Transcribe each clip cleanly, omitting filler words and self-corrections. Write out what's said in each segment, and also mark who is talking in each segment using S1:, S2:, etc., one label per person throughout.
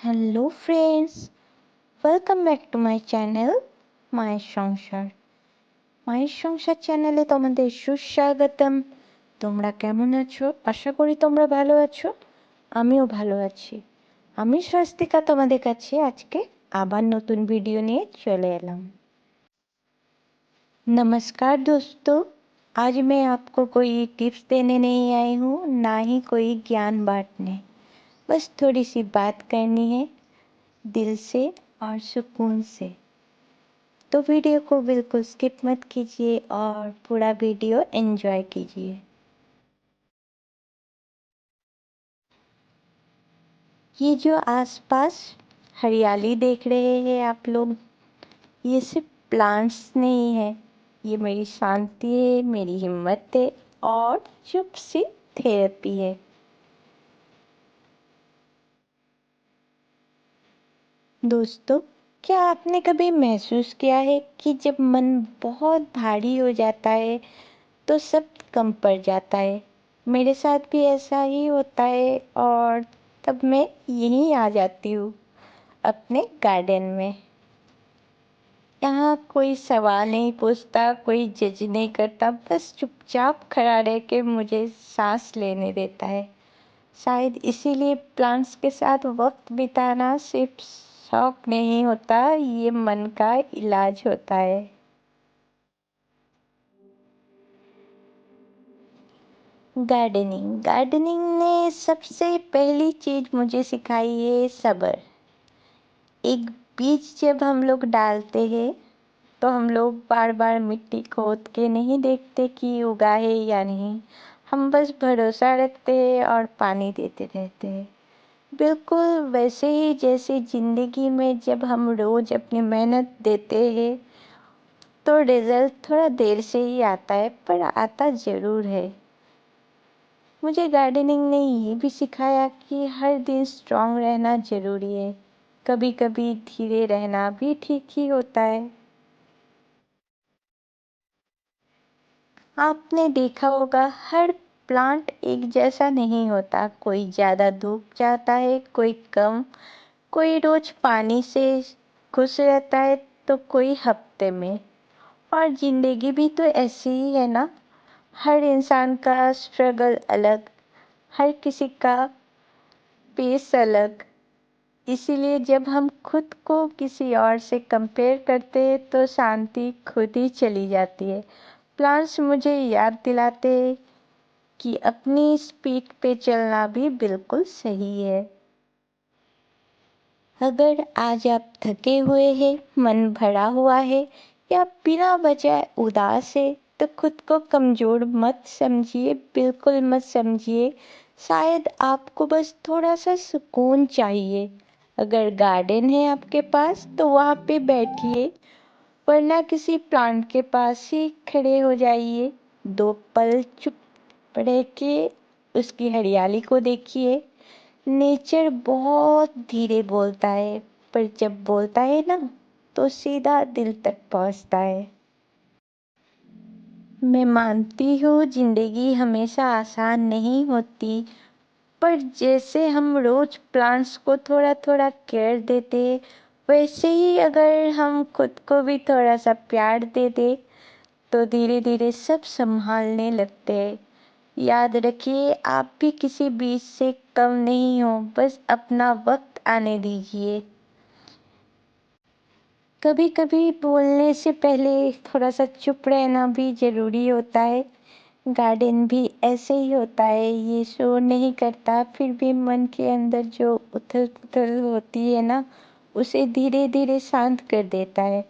S1: Hello friends, welcome back to my channel মায়ের সংসার। মায়ের সংসার চ্যানেলে তোমাদের সুস্বাগতম। তোমরা কেমন আছো? আশা করি তোমরা ভালো আছো। আমিও ভালো আছি। আমি স্বস্তিকা তোমাদের কাছে আজকে আবার নতুন ভিডিও নিয়ে চলে এলাম। नमस्कार दोस्तों, आज मैं आपको कोई टिप्स देने नहीं आई हूँ, ना ही कोई ज्ञान बांटने। बस थोड़ी सी बात करनी है दिल से और सुकून से। तो वीडियो को बिल्कुल स्किप मत कीजिए और पूरा वीडियो एंजॉय कीजिए। ये जो आसपास हरियाली देख रहे हैं आप लोग, ये सिर्फ प्लांट्स नहीं है, ये मेरी शांति है, मेरी हिम्मत है और चुप सी थेरेपी है। दोस्तों, क्या आपने कभी महसूस किया है कि जब मन बहुत भारी हो जाता है तो सब कम पड़ जाता है? मेरे साथ भी ऐसा ही होता है और तब मैं यहीं आ जाती हूँ अपने गार्डन में। यहाँ कोई सवाल नहीं पूछता, कोई जज नहीं करता, बस चुपचाप खड़ा रह के मुझे सांस लेने देता है। शायद इसीलिए प्लांट्स के साथ वक्त बिताना सिर्फ शौक नहीं होता, ये मन का इलाज होता है। गार्डनिंग ने सबसे पहली चीज मुझे सिखाई है सब्र। एक बीज जब हम लोग डालते हैं तो हम लोग बार बार मिट्टी खोद के नहीं देखते कि उगा है या नहीं। हम बस भरोसा रखते हैं और पानी देते रहते हैं। बिल्कुल वैसे ही जैसे जिंदगी में जब हम रोज अपनी मेहनत देते हैं तो रिजल्ट थोड़ा देर से ही आता है, पर आता जरूर है। मुझे गार्डनिंग ने ये भी सिखाया कि हर दिन स्ट्रांग रहना जरूरी है। कभी कभी धीरे रहना भी ठीक ही होता है। आपने देखा होगा हर प्लांट एक जैसा नहीं होता, कोई ज्यादा धूप चाहता है, कोई कम, कोई रोज पानी से खुश रहता है तो कोई हफ्ते में। और जिंदगी भी तो ऐसी ही है ना, हर इंसान का स्ट्रगल अलग, हर किसी का पेस अलग। इसीलिए जब हम खुद को किसी और से कंपेयर करते हैं तो शांति खुद ही चली जाती है। प्लांट्स मुझे याद दिलाते हैं कि अपनी स्पीड पे चलना भी बिल्कुल सही है। अगर आज आप थके हुए हैं, मन भरा हुआ है या बिना वजह उदास है तो खुद को कमजोर मत समझिए, बिल्कुल मत समझिए। शायद आपको बस थोड़ा सा सुकून चाहिए। अगर गार्डन है आपके पास तो वहाँ पे बैठिए, वरना किसी प्लांट के पास ही खड़े हो जाइए। 2 पल चुप रह के उसकी हरियाली को देखिए। नेचर बहुत धीरे बोलता है, पर जब बोलता है ना तो सीधा दिल तक पहुंचता है। मैं मानती हूँ जिंदगी हमेशा आसान नहीं होती, पर जैसे हम रोज प्लांट्स को थोड़ा थोड़ा केयर देते, वैसे ही अगर हम खुद को भी थोड़ा सा प्यार दे दे तो धीरे धीरे सब संभालने लगते हैं। याद रखिए, आप भी किसी बीज से कम नहीं हो, बस अपना वक्त आने दीजिए। कभी कभी बोलने से पहले थोड़ा सा चुप रहना भी जरूरी होता है। गार्डन भी ऐसे ही होता है, ये शोर नहीं करता, फिर भी मन के अंदर जो उथल पुथल होती है ना, उसे धीरे धीरे शांत कर देता है।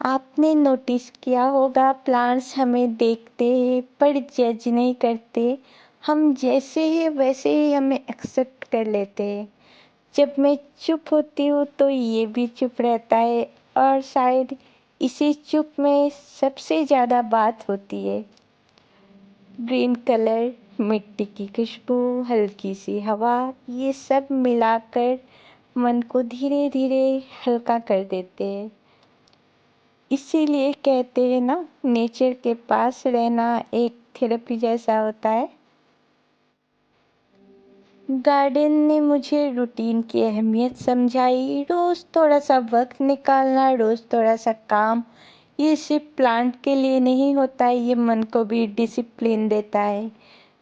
S1: आपने नोटिस किया होगा प्लांट्स हमें देखते हैं पर जज नहीं करते। हम जैसे हैं वैसे ही हमें एक्सेप्ट कर लेते हैं। जब मैं चुप होती हूँ तो ये भी चुप रहता है, और शायद इसी चुप में सबसे ज़्यादा बात होती है। ग्रीन कलर, मिट्टी की खुशबू, हल्की सी हवा, ये सब मिलाकर मन को धीरे धीरे हल्का कर देते हैं। इसीलिए कहते हैं ना, नेचर के पास रहना एक थेरेपी जैसा होता है। गार्डन ने मुझे रूटीन की अहमियत समझाई। रोज थोड़ा सा वक्त निकालना, रोज थोड़ा सा काम, ये सिर्फ प्लांट के लिए नहीं होता है, ये मन को भी डिसिप्लिन देता है।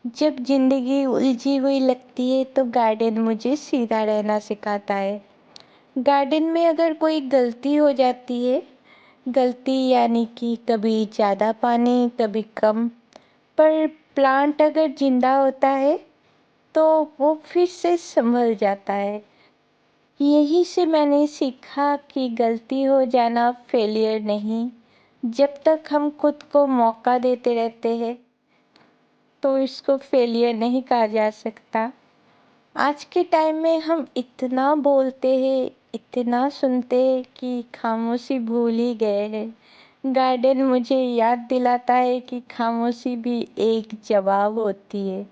S1: जब जिंदगी उलझी हुई लगती है तो गार्डन मुझे सीधा रहना सिखाता है। गार्डन में अगर कोई गलती हो जाती है, गलती यानी कि कभी ज़्यादा पानी कभी कम, पर प्लांट अगर जिंदा होता है तो वो फिर से संभल जाता है। यही से मैंने सीखा कि गलती हो जाना फेलियर नहीं। जब तक हम खुद को मौका देते रहते हैं तो इसको फेलियर नहीं कहा जा सकता। आज के टाइम में हम इतना बोलते हैं, इतना सुनते हैं कि खामोशी भूल ही गए हैं। गार्डन मुझे याद दिलाता है कि खामोशी भी एक जवाब होती है।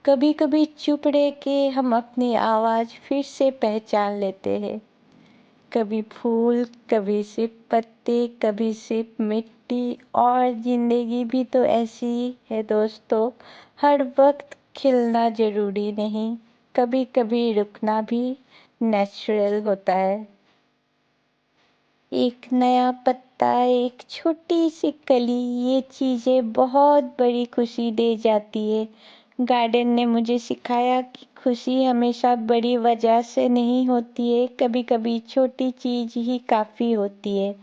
S1: कभी कभी चुप रह के हम अपनी आवाज़ फिर से पहचान लेते हैं। कभी फूल, कभी सिर्फ पत्ते, कभी सिर्फ मिट्टी। और जिंदगी भी तो ऐसी ही है दोस्तों। हर वक्त खिलना जरूरी नहीं, कभी कभी रुकना भी नेचुरल होता है। एक नया पत्ता, एक छोटी सी कली, ये चीजें बहुत बड़ी खुशी दे जाती है। गार्डन ने मुझे सिखाया कि खुशी हमेशा बड़ी वजह से नहीं होती है, कभी कभी छोटी चीज ही काफी होती है।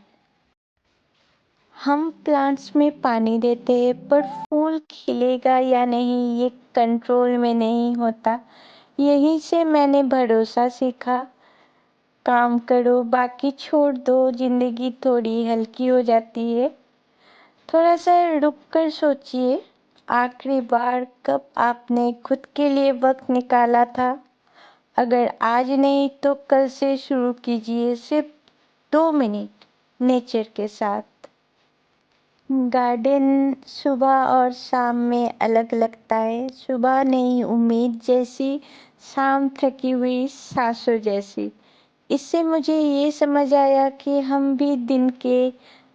S1: हम प्लांट्स में पानी देते हैं पर फूल खिलेगा या नहीं ये कंट्रोल में नहीं होता। यहीं से मैंने भरोसा सीखा। काम करो बाकी छोड़ दो, जिंदगी थोड़ी हल्की हो जाती है। थोड़ा सा रुक कर सोचिए, आखिरी बार कब आपने खुद के लिए वक्त निकाला था? अगर आज नहीं तो कल से शुरू कीजिए, सिर्फ 2 मिनट नेचर के साथ। गार्डन सुबह और शाम में अलग लगता है। सुबह नई उम्मीद जैसी, शाम थकी हुई सांसों जैसी। इससे मुझे ये समझ आया कि हम भी दिन के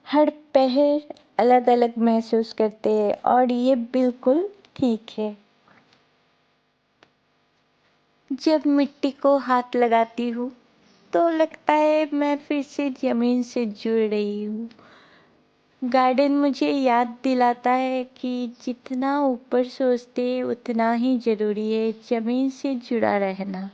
S1: हर पहर अलग अलग महसूस करते हैं और ये बिल्कुल ठीक है। जब मिट्टी को हाथ लगाती हूँ तो लगता है मैं फिर से जमीन से जुड़ रही हूँ। गार्डन मुझे याद दिलाता है कि जितना ऊपर सोचते उतना ही जरूरी है जमीन से जुड़ा रहना।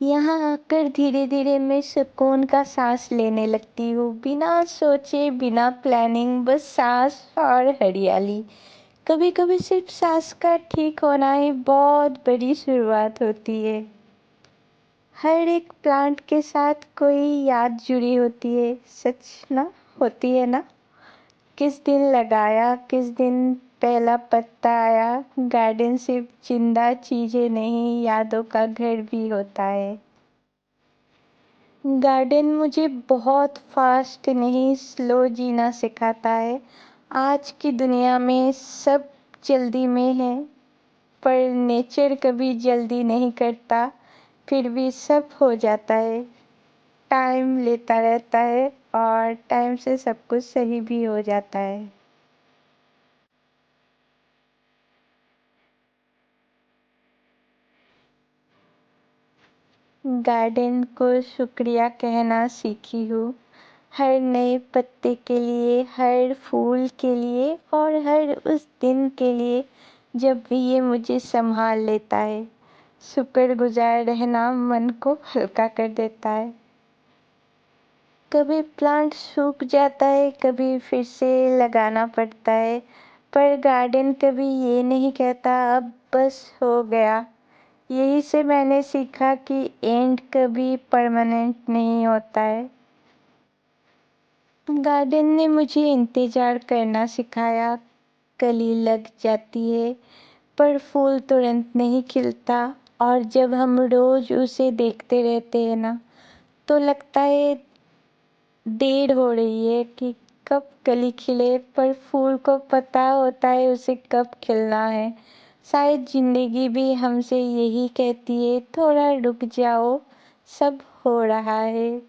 S1: यहाँ आकर धीरे धीरे मैं सुकून का सांस लेने लगती हूँ, बिना सोचे बिना प्लानिंग, बस सांस और हरियाली। कभी कभी सिर्फ सांस का ठीक होना ही बहुत बड़ी शुरुआत होती है। हर एक प्लांट के साथ कोई याद जुड़ी होती है, सच ना? होती है ना? किस दिन लगाया, किस दिन पहला पत्ता आया। गार्डन सिर्फ जिंदा चीजें नहीं, यादों का घर भी होता है। गार्डन मुझे बहुत फास्ट नहीं, स्लो जीना सिखाता है। आज की दुनिया में सब जल्दी में है, पर नेचर कभी जल्दी नहीं करता, फिर भी सब हो जाता है। टाइम लेता रहता है और टाइम से सब कुछ सही भी हो जाता है। गार्डन को शुक्रिया कहना सीखी हूँ। हर नए पत्ते के लिए, हर फूल के लिए और हर उस दिन के लिए जब भी ये मुझे संभाल लेता है। शुक्रगुजार रहना मन को हल्का कर देता है। कभी प्लांट सूख जाता है, कभी फिर से लगाना पड़ता है, पर गार्डन कभी ये नहीं कहता अब बस हो गया। यही से मैंने सीखा कि एंड कभी परमानेंट नहीं होता है। गार्डन ने मुझे इंतजार करना सिखाया। कली लग जाती है पर फूल तुरंत नहीं खिलता, और जब हम रोज उसे देखते रहते हैं ना तो लगता है देर हो रही है कि कब कली खिले, पर फूल को पता होता है उसे कब खिलना है। शायद जिंदगी भी हमसे यही कहती है, थोड़ा रुक जाओ, सब हो रहा है,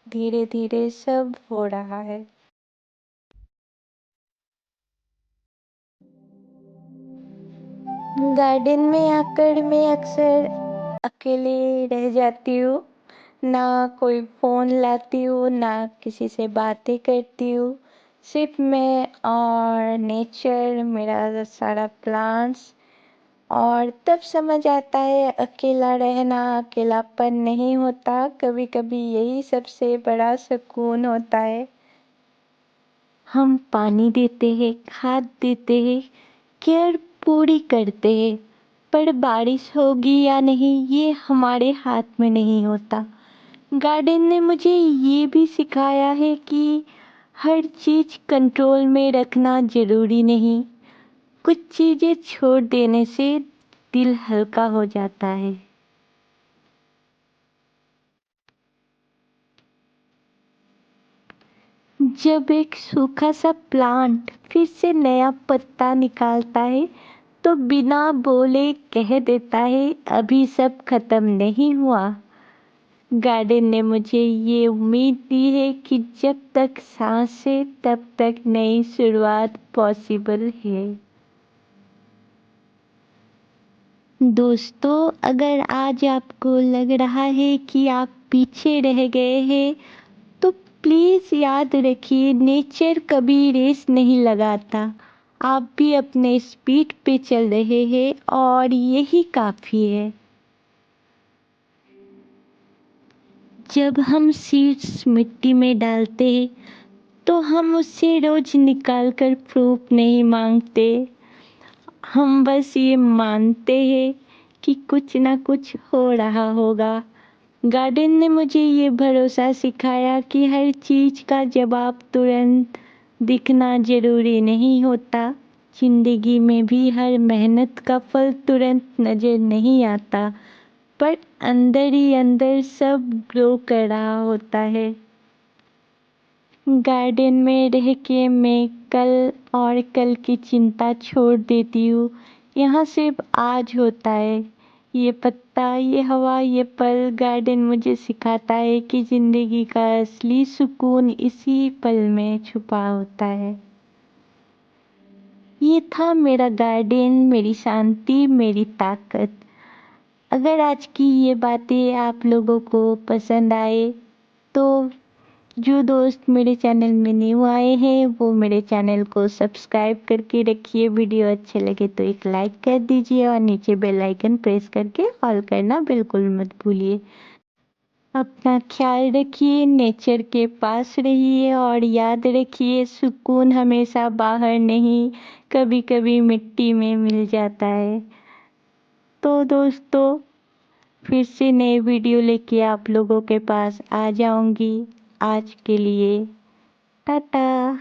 S1: धीरे धीरे सब हो रहा है। गार्डन में आकर मैं अक्सर अकेले रह जाती हूँ। ना कोई फ़ोन लाती हूँ, ना किसी से बातें करती हूँ। सिर्फ़ मैं और नेचर, मेरा सारा प्लांट्स। और तब समझ आता है अकेला रहना अकेलापन नहीं होता, कभी-कभी यही सबसे बड़ा सुकून होता है। हम पानी देते हैं, खाद देते हैं, केयर पूरी करते हैं, पर बारिश होगी या नहीं ये हमारे हाथ में नहीं होता। गार्डन ने मुझे ये भी सिखाया है कि हर चीज़ कंट्रोल में रखना ज़रूरी नहीं। कुछ चीज़ें छोड़ देने से दिल हल्का हो जाता है। जब एक सूखा सा प्लांट फिर से नया पत्ता निकालता है तो बिना बोले कह देता है अभी सब खत्म नहीं हुआ। गार्डन ने मुझे ये उम्मीद दी है कि जब तक सांस है तब तक नई शुरुआत पॉसिबल है। दोस्तों, अगर आज आपको लग रहा है कि आप पीछे रह गए हैं तो प्लीज़ याद रखिए नेचर कभी रेस नहीं लगाता। आप भी अपने स्पीड पे चल रहे हैं और यही काफ़ी है। जब हम सीड्स मिट्टी में डालते हैं तो हम उससे रोज निकाल कर प्रूफ नहीं मांगते। हम बस ये मानते हैं कि कुछ ना कुछ हो रहा होगा। गार्डन ने मुझे ये भरोसा सिखाया कि हर चीज़ का जवाब तुरंत दिखना ज़रूरी नहीं होता। जिंदगी में भी हर मेहनत का फल तुरंत नज़र नहीं आता, पर अंदर ही अंदर सब ग्रो कर रहा होता है। गार्डन में रह के मैं कल और कल की चिंता छोड़ देती हूँ। यहाँ सिर्फ आज होता है। ये पत्ता, ये हवा, ये पल। गार्डन मुझे सिखाता है कि जिंदगी का असली सुकून इसी पल में छुपा होता है। ये था मेरा गार्डन, मेरी शांति, मेरी ताकत। अगर आज की ये बातें आप लोगों को पसंद आए तो जो दोस्त मेरे चैनल में न्यू आए हैं वो मेरे चैनल को सब्सक्राइब करके रखिए। वीडियो अच्छे लगे तो एक लाइक कर दीजिए और नीचे बेल आइकन प्रेस करके ऑल करना बिल्कुल मत भूलिए। अपना ख्याल रखिए, नेचर के पास रहिए और याद रखिए सुकून हमेशा बाहर नहीं, कभी कभी मिट्टी में मिल जाता है। तो दोस्तों, फिर से नए वीडियो लेके आप लोगों के पास आ जाऊंगी। आज के लिए टाटा।